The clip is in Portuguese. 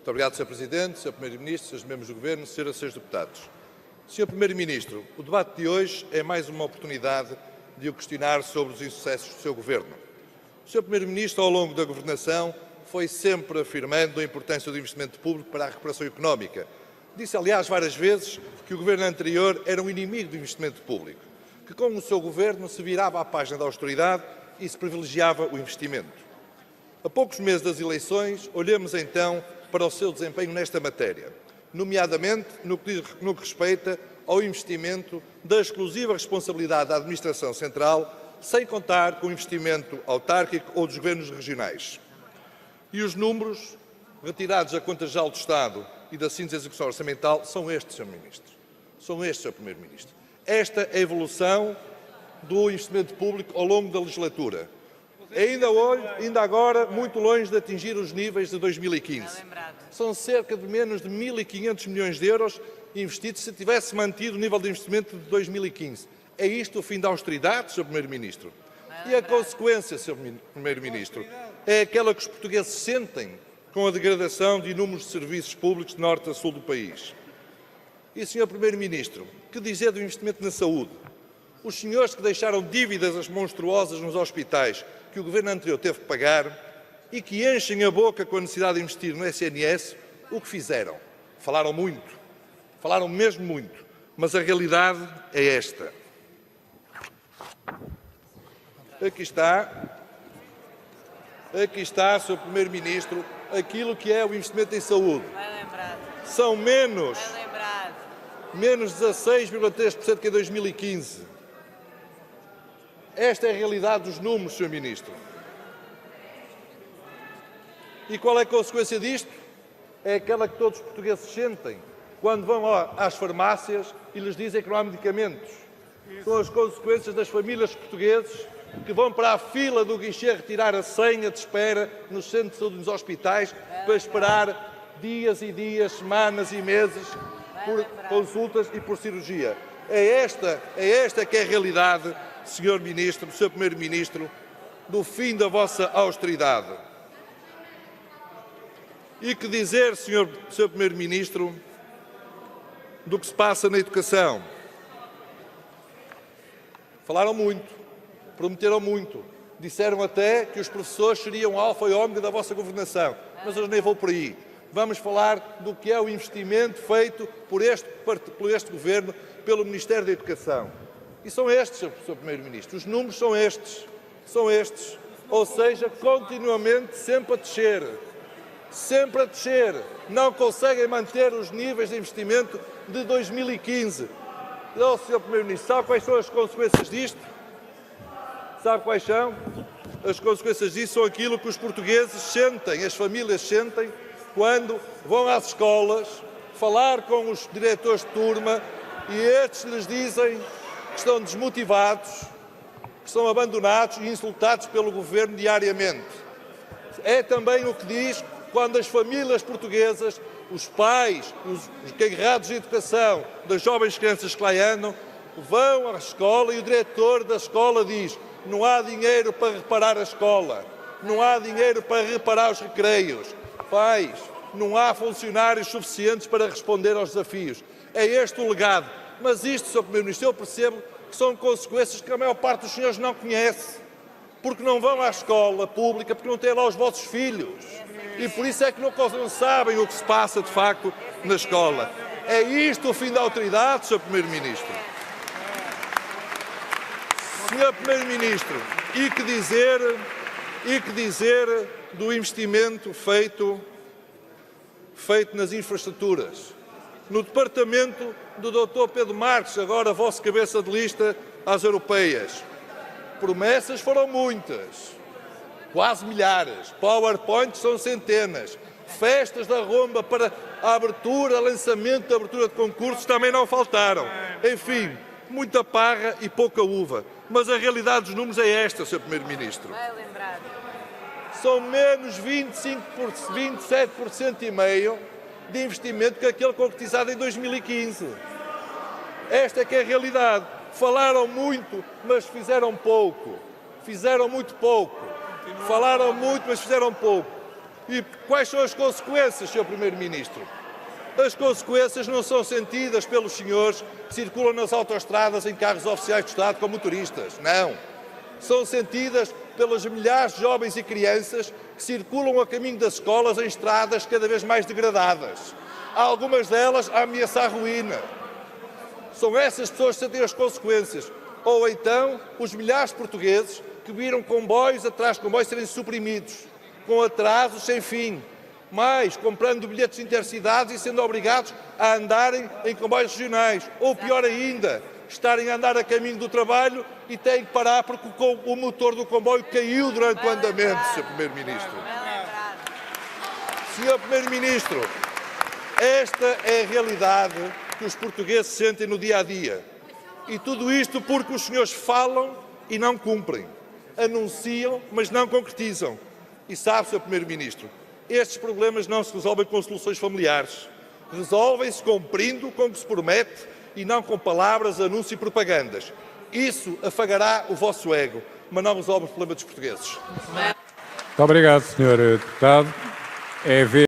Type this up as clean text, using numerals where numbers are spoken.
Muito obrigado, Sr. Presidente, Sr. Primeiro-Ministro, Srs. Membros do Governo, Senhoras e Srs. Deputados. Sr. Primeiro-Ministro, o debate de hoje é mais uma oportunidade de o questionar sobre os insucessos do seu Governo. O Sr. Primeiro-Ministro, ao longo da governação, foi sempre afirmando a importância do investimento público para a recuperação económica. Disse, aliás, várias vezes que o Governo anterior era um inimigo do investimento público, que com o seu Governo se virava à página da austeridade e se privilegiava o investimento. A poucos meses das eleições, olhemos então para o seu desempenho nesta matéria, nomeadamente no que respeita ao investimento da exclusiva responsabilidade da Administração Central, sem contar com o investimento autárquico ou dos governos regionais. E os números retirados da Conta Geral do Estado e da Síntese de Execução Orçamental são estes, Sr. Ministro. São estes, Sr. Primeiro-Ministro. Esta é a evolução do investimento público ao longo da legislatura. Ainda agora, muito longe de atingir os níveis de 2015. São cerca de menos de 1.500 milhões de euros investidos se tivesse mantido o nível de investimento de 2015. É isto o fim da austeridade, Sr. Primeiro-Ministro? E a consequência, Sr. Primeiro-Ministro, é aquela que os portugueses sentem com a degradação de inúmeros serviços públicos de norte a sul do país. E, Sr. Primeiro-Ministro, que dizer do investimento na saúde? Os senhores que deixaram dívidas monstruosas nos hospitais que o Governo anterior teve que pagar e que enchem a boca com a necessidade de investir no SNS, o que fizeram? Falaram muito, falaram mesmo muito, mas a realidade é esta. Aqui está, Sr. Primeiro-Ministro, aquilo que é o investimento em saúde. São menos 16,3% que em 2015. Esta é a realidade dos números, Sr. Ministro. E qual é a consequência disto? É aquela que todos os portugueses sentem quando vão às farmácias e lhes dizem que não há medicamentos. São as consequências das famílias portuguesas que vão para a fila do guichê retirar a senha de espera nos centros de saúde, nos hospitais, para esperar dias e dias, semanas e meses por consultas e por cirurgia. É esta que é a realidade, Sr. Ministro, Sr. Primeiro-Ministro, do fim da vossa austeridade. E que dizer, Sr. Primeiro-Ministro, do que se passa na educação? Falaram muito, prometeram muito, disseram até que os professores seriam o alfa e ômega da vossa governação, mas eu nem vou por aí. Vamos falar do que é o investimento feito por este Governo, pelo Ministério da Educação. E são estes, Sr. Primeiro-Ministro, os números são estes, ou seja, continuamente sempre a descer, não conseguem manter os níveis de investimento de 2015. Então, Sr. Primeiro-Ministro, sabe quais são as consequências disto? Sabe quais são? As consequências disso são aquilo que os portugueses sentem, as famílias sentem, quando vão às escolas falar com os diretores de turma e estes lhes dizem que estão desmotivados, que são abandonados e insultados pelo Governo diariamente. É também o que diz quando as famílias portuguesas, os pais, os encarregados de educação das jovens crianças que lá andam, vão à escola e o diretor da escola diz: não há dinheiro para reparar a escola, não há dinheiro para reparar os recreios. Pais, não há funcionários suficientes para responder aos desafios. É este o legado. Mas isto, Sr. Primeiro-Ministro, eu percebo que são consequências que a maior parte dos senhores não conhece, porque não vão à escola pública, porque não têm lá os vossos filhos. E por isso é que não sabem o que se passa, de facto, na escola. É isto o fim da autoridade, Sr. Primeiro-Ministro? Sr. Primeiro-Ministro, e que dizer do investimento feito nas infraestruturas? No departamento do Dr. Pedro Marques, agora vosso cabeça de lista às europeias. Promessas foram muitas, quase milhares. PowerPoints são centenas. Festas da romba para a abertura, lançamento, abertura de concursos também não faltaram. Enfim, muita parra e pouca uva. Mas a realidade dos números é esta, Sr. Primeiro-Ministro. São menos 27,5% de investimento que aquele concretizado em 2015. Esta é que é a realidade. Falaram muito, mas fizeram pouco. Fizeram muito pouco. Falaram muito, mas fizeram pouco. E quais são as consequências, Sr. Primeiro-Ministro? As consequências não são sentidas pelos senhores que circulam nas autoestradas em carros oficiais de Estado como motoristas. Não. São sentidas pelas milhares de jovens e crianças que circulam a caminho das escolas em estradas cada vez mais degradadas. Há algumas delas a ameaçar ruína. São essas pessoas que sentem as consequências. Ou então os milhares de portugueses que viram comboios atrás de comboios serem suprimidos, com atrasos sem fim, mais comprando bilhetes intercidades e sendo obrigados a andarem em comboios regionais. Ou pior ainda, estarem a andar a caminho do trabalho e têm que parar porque o motor do comboio caiu durante o andamento, Sr. Primeiro-Ministro. Sr. Primeiro-Ministro, esta é a realidade que os portugueses sentem no dia-a-dia. E tudo isto porque os senhores falam e não cumprem. Anunciam, mas não concretizam. E sabe, Sr. Primeiro-Ministro, estes problemas não se resolvem com soluções familiares. Resolvem-se cumprindo com o que se promete e não com palavras, anúncios e propagandas. Isso afagará o vosso ego, mas não resolve o problema dos portugueses. Muito obrigado, Sr. Deputado.